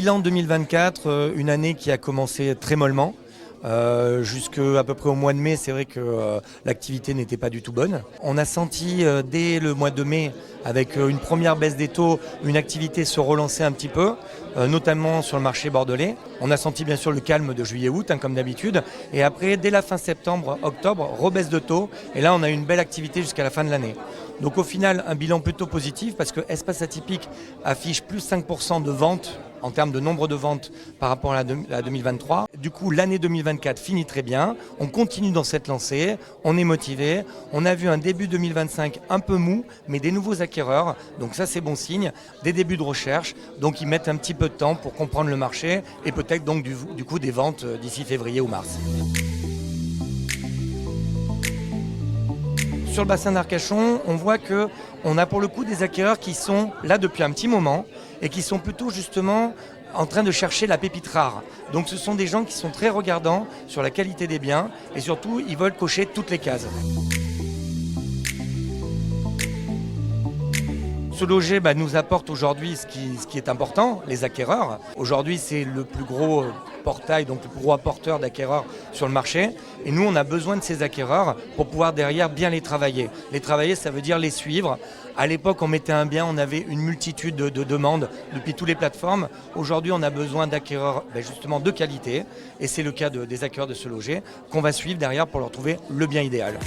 Bilan 2024, une année qui a commencé très mollement. Jusqu'à peu près au mois de mai, c'est vrai que l'activité n'était pas du tout bonne. On a senti dès le mois de mai, avec une première baisse des taux, une activité se relancer un petit peu, notamment sur le marché bordelais. On a senti bien sûr le calme de juillet-août, comme d'habitude. Et après, dès la fin septembre, octobre, rebaisse de taux. Et là, on a eu une belle activité jusqu'à la fin de l'année. Donc au final, un bilan plutôt positif parce que Espace Atypique affiche plus 5% de ventes en termes de nombre de ventes par rapport à la 2023. Du coup, l'année 2024 finit très bien. On continue dans cette lancée. On est motivé. On a vu un début 2025 un peu mou, mais des nouveaux acquéreurs. Donc ça, c'est bon signe. Des débuts de recherche. Donc ils mettent un petit peu de temps pour comprendre le marché et peut-être donc du coup des ventes d'ici février ou mars. Sur le bassin d'Arcachon, on voit qu'on a pour le coup des acquéreurs qui sont là depuis un petit moment et qui sont plutôt justement en train de chercher la pépite rare. Donc ce sont des gens qui sont très regardants sur la qualité des biens et surtout ils veulent cocher toutes les cases. Se loger nous apporte aujourd'hui ce qui est important, les acquéreurs. Aujourd'hui, c'est le plus gros portail, donc le plus gros apporteur d'acquéreurs sur le marché. Et nous, on a besoin de ces acquéreurs pour pouvoir derrière bien les travailler. Les travailler, ça veut dire les suivre. À l'époque, on mettait un bien, on avait une multitude de demandes depuis toutes les plateformes. Aujourd'hui, on a besoin d'acquéreurs justement de qualité. Et c'est le cas des acquéreurs de Se Loger qu'on va suivre derrière pour leur trouver le bien idéal.